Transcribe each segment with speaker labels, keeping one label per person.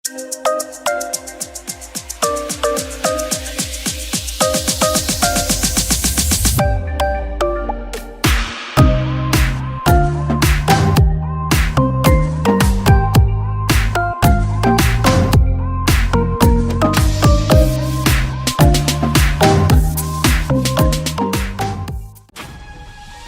Speaker 1: The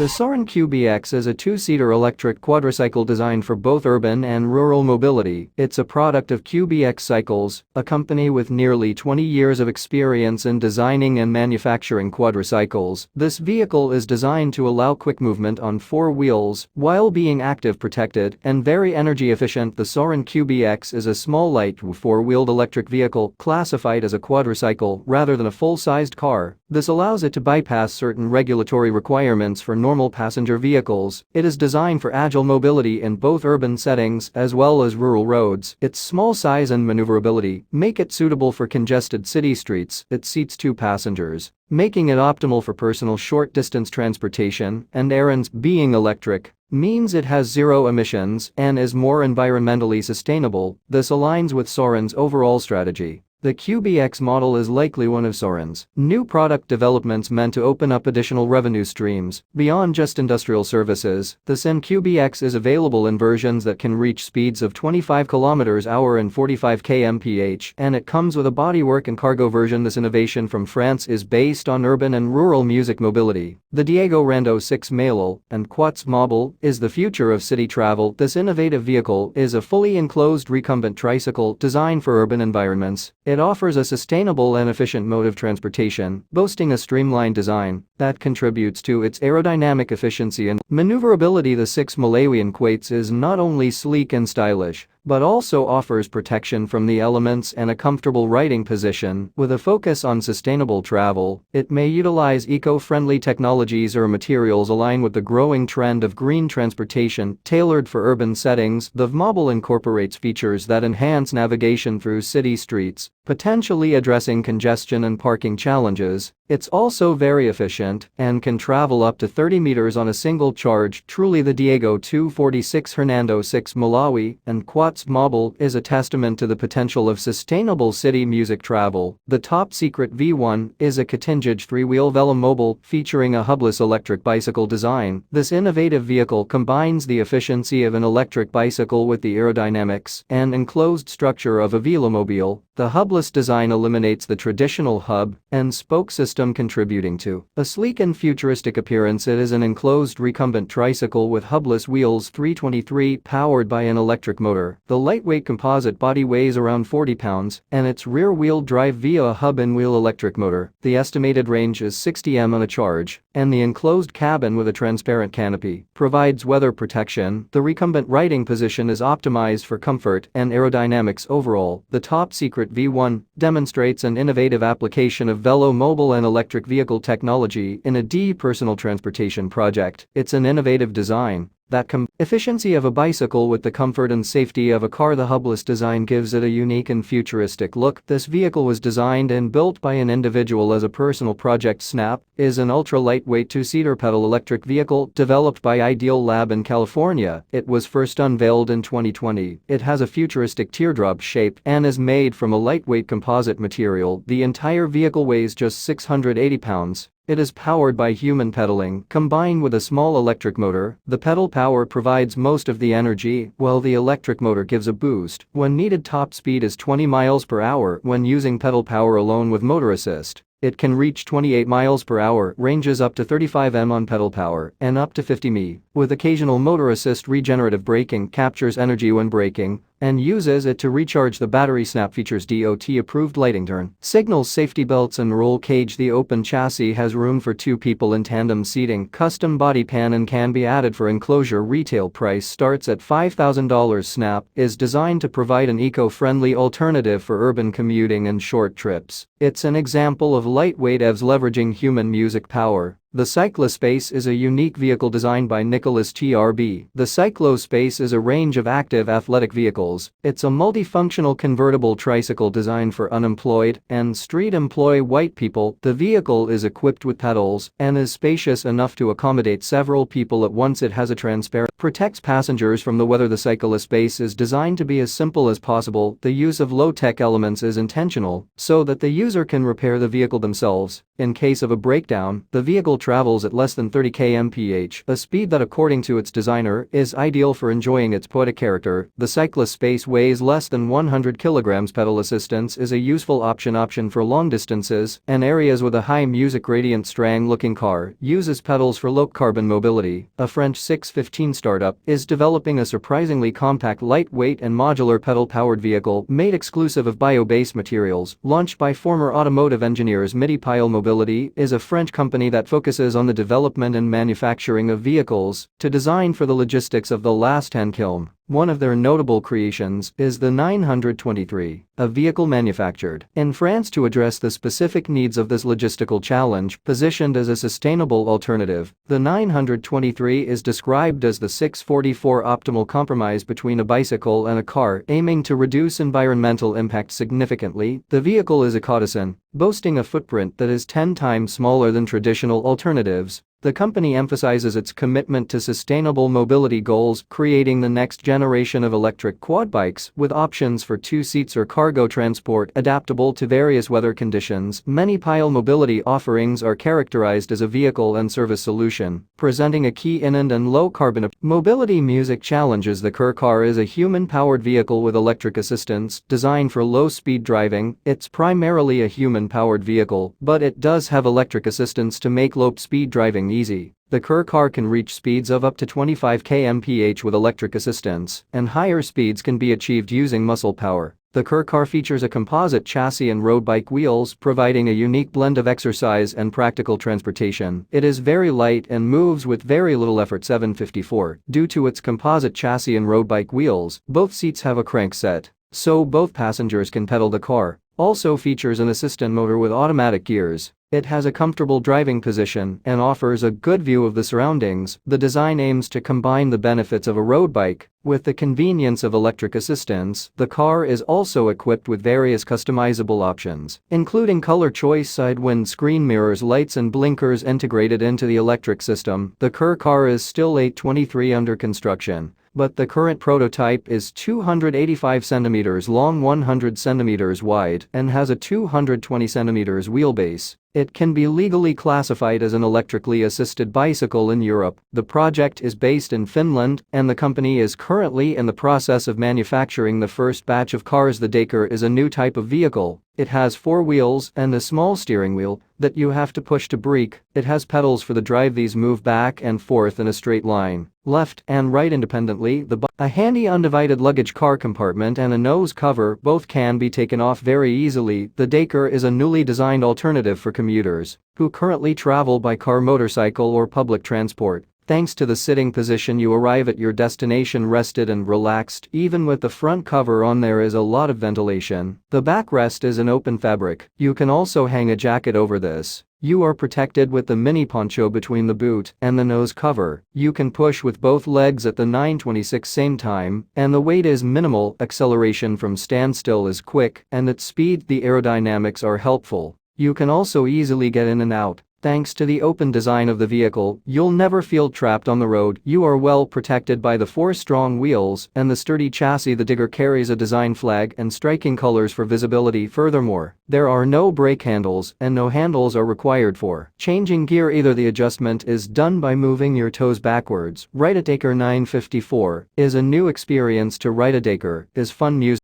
Speaker 1: Sorean QBX is a two-seater electric quadricycle designed for both urban and rural mobility. It's a product of QBX Cycles, a company with nearly 20 years of experience in designing and manufacturing quadricycles. This vehicle is designed to allow quick movement on four wheels while being active, protected, and very energy efficient. The Sorean QBX is a small light four-wheeled electric vehicle classified as a quadricycle rather than a full-sized car. This allows it to bypass certain regulatory requirements for normal passenger vehicles. It is designed for agile mobility in both urban settings as well as rural roads. Its small size and maneuverability make it suitable for congested city streets. It seats 2 passengers, making it optimal for personal short-distance transportation and errands. Being electric means it has zero emissions and is more environmentally sustainable. This aligns with Sorean's overall strategy. The QBX model is likely one of Sorean's new product developments meant to open up additional revenue streams beyond just industrial services. The Sorean QBX is available in versions that can reach speeds of 25 km/h and 45 km/h, and it comes with a bodywork and cargo version. This innovation from France is based on urban and rural music mobility. The Diego Rando 6 Velomobil and Quadricycles is the future of city travel. This innovative vehicle is a fully enclosed recumbent tricycle designed for urban environments. It offers a sustainable and efficient mode of transportation, boasting a streamlined design that contributes to its aerodynamic efficiency and maneuverability. The 6 Malawian Quates is not only sleek and stylish, but also offers protection from the elements and a comfortable riding position. With a focus on sustainable travel, it may utilize eco-friendly technologies or materials aligned with the growing trend of green transportation tailored for urban settings. The Velomobil incorporates features that enhance navigation through city streets, potentially addressing congestion and parking challenges. It's also very efficient and can travel up to 30 meters on a single charge. Truly, the Diego 246 Hernando 6 Malawi and Quadricycles is a testament to the potential of sustainable city music travel. The top secret V1 is a contingent 3-wheel Velomobil featuring a hubless electric bicycle design. This innovative vehicle combines the efficiency of an electric bicycle with the aerodynamics and enclosed structure of a Velomobil. The hubless design eliminates the traditional hub and spoke system, contributing to a sleek and futuristic appearance. It is an enclosed recumbent tricycle with hubless wheels, 323, powered by an electric motor. The lightweight composite body weighs around 40 pounds, and its rear-wheel drive via a hub-and-wheel electric motor. The estimated range is 60 km on a charge, and the enclosed cabin with a transparent canopy provides weather protection. The recumbent riding position is optimized for comfort and aerodynamics overall. The top secret V1 demonstrates an innovative application of Velomobil and electric vehicle technology in a personal transportation project. It's an innovative design that efficiency of a bicycle with the comfort and safety of a car. The hubless design gives it a unique and futuristic look. This vehicle was designed and built by an individual as a personal project. Snap is an ultra-lightweight 2-seater pedal electric vehicle developed by Ideal Lab in California. It was first unveiled in 2020. It has a futuristic teardrop shape and is made from a lightweight composite material. The entire vehicle weighs just 680 pounds. It is powered by human pedaling combined with a small electric motor. The pedal power provides most of the energy, while the electric motor gives a boost when needed. Top speed is 20 miles per hour when using pedal power alone. With motor assist, it can reach 28 miles per hour, ranges up to 35 mph on pedal power, and up to 50 mph. With occasional motor assist, regenerative braking captures energy when braking and uses it to recharge the battery. Snap features DOT-approved lighting, turn signals, safety belts, and roll cage. The open chassis has room for 2 people in tandem seating. Custom body pan and can be added for enclosure. Retail price starts at $5,000. Snap is designed to provide an eco-friendly alternative for urban commuting and short trips. It's an example of lightweight EVs leveraging human music power. The Cyclospace is a unique vehicle designed by Nicholas TRB. The Cyclospace is a range of active athletic vehicles. It's a multifunctional convertible tricycle designed for unemployed and street-employed white people. The vehicle is equipped with pedals and is spacious enough to accommodate several people at once. It has a transparent protects passengers from the weather. The Cyclospace is designed to be as simple as possible. The use of low-tech elements is intentional so that the user can repair the vehicle themselves. In case of a breakdown, the vehicle travels at less than 30 km/h, a speed that according to its designer is ideal for enjoying its poetic character. The Cyclospace weighs less than 100 kg. Pedal assistance is a useful option for long distances and areas with a high music gradient. Strang-looking car uses pedals for low-carbon mobility. A French 615 startup is developing a surprisingly compact, lightweight and modular pedal-powered vehicle made exclusive of bio-based materials. Launched by former automotive engineers, Midipile Mobility is a French company that focuses on the development and manufacturing of vehicles to design for the logistics of the last 10 km. One of their notable creations is the 923, a vehicle manufactured in France to address the specific needs of this logistical challenge. Positioned as a sustainable alternative, the 923 is described as the 644 optimal compromise between a bicycle and a car, aiming to reduce environmental impact significantly. The vehicle is a citizen, boasting a footprint that is 10 times smaller than traditional alternatives. The company emphasizes its commitment to sustainable mobility goals, creating the next generation of electric quad bikes with options for 2 seats or cargo transport adaptable to various weather conditions. Midipile Mobility offerings are characterized as a vehicle and service solution, presenting a key in and low-carbon mobility. Music challenges. The Ker car is a human-powered vehicle with electric assistance designed for low-speed driving. It's primarily a human-powered vehicle, but it does have electric assistance to make low-speed driving easy. The Ker car can reach speeds of up to 25 km/h with electric assistance, and higher speeds can be achieved using muscle power. The Ker car features a composite chassis and road bike wheels, providing a unique blend of exercise and practical transportation. It is very light and moves with very little effort. 754. Due to its composite chassis and road bike wheels, both seats have a crankset, so both passengers can pedal the car. Also features an assistant motor with automatic gears. It has a comfortable driving position and offers a good view of the surroundings. The design aims to combine the benefits of a road bike with the convenience of electric assistance. The car is also equipped with various customizable options, including color choice, side windscreen mirrors, lights and blinkers integrated into the electric system. The Ker car is still 823 under construction, but the current prototype is 285 cm long, 100 cm wide, and has a 220 cm wheelbase. It can be legally classified as an electrically assisted bicycle in Europe. The project is based in Finland, and the company is currently in the process of manufacturing the first batch of cars. The dijker is a new type of vehicle. It has 4 wheels and a small steering wheel that you have to push to brake. It has pedals for the drive. These move back and forth in a straight line, left and right independently. A handy undivided luggage car compartment and a nose cover both can be taken off very easily. The dijker is a newly designed alternative for commuters who currently travel by car, motorcycle or public transport. Thanks to the sitting position, you arrive at your destination rested and relaxed. Even with the front cover on, there is a lot of ventilation. The backrest is an open fabric. You can also hang a jacket over this. You are protected with the mini poncho between the boot and the nose cover. You can push with both legs at the 926 same time, and the weight is minimal. Acceleration from standstill is quick, and at speed the aerodynamics are helpful. You can also easily get in and out. Thanks to the open design of the vehicle, you'll never feel trapped on the road. You are well protected by the 4 strong wheels and the sturdy chassis. The dijker carries a design flag and striking colors for visibility. Furthermore, there are no brake handles and no handles are required for changing gear either. The adjustment is done by moving your toes backwards. Ride a dijker. 954 is a new experience to ride a dijker. Is fun music.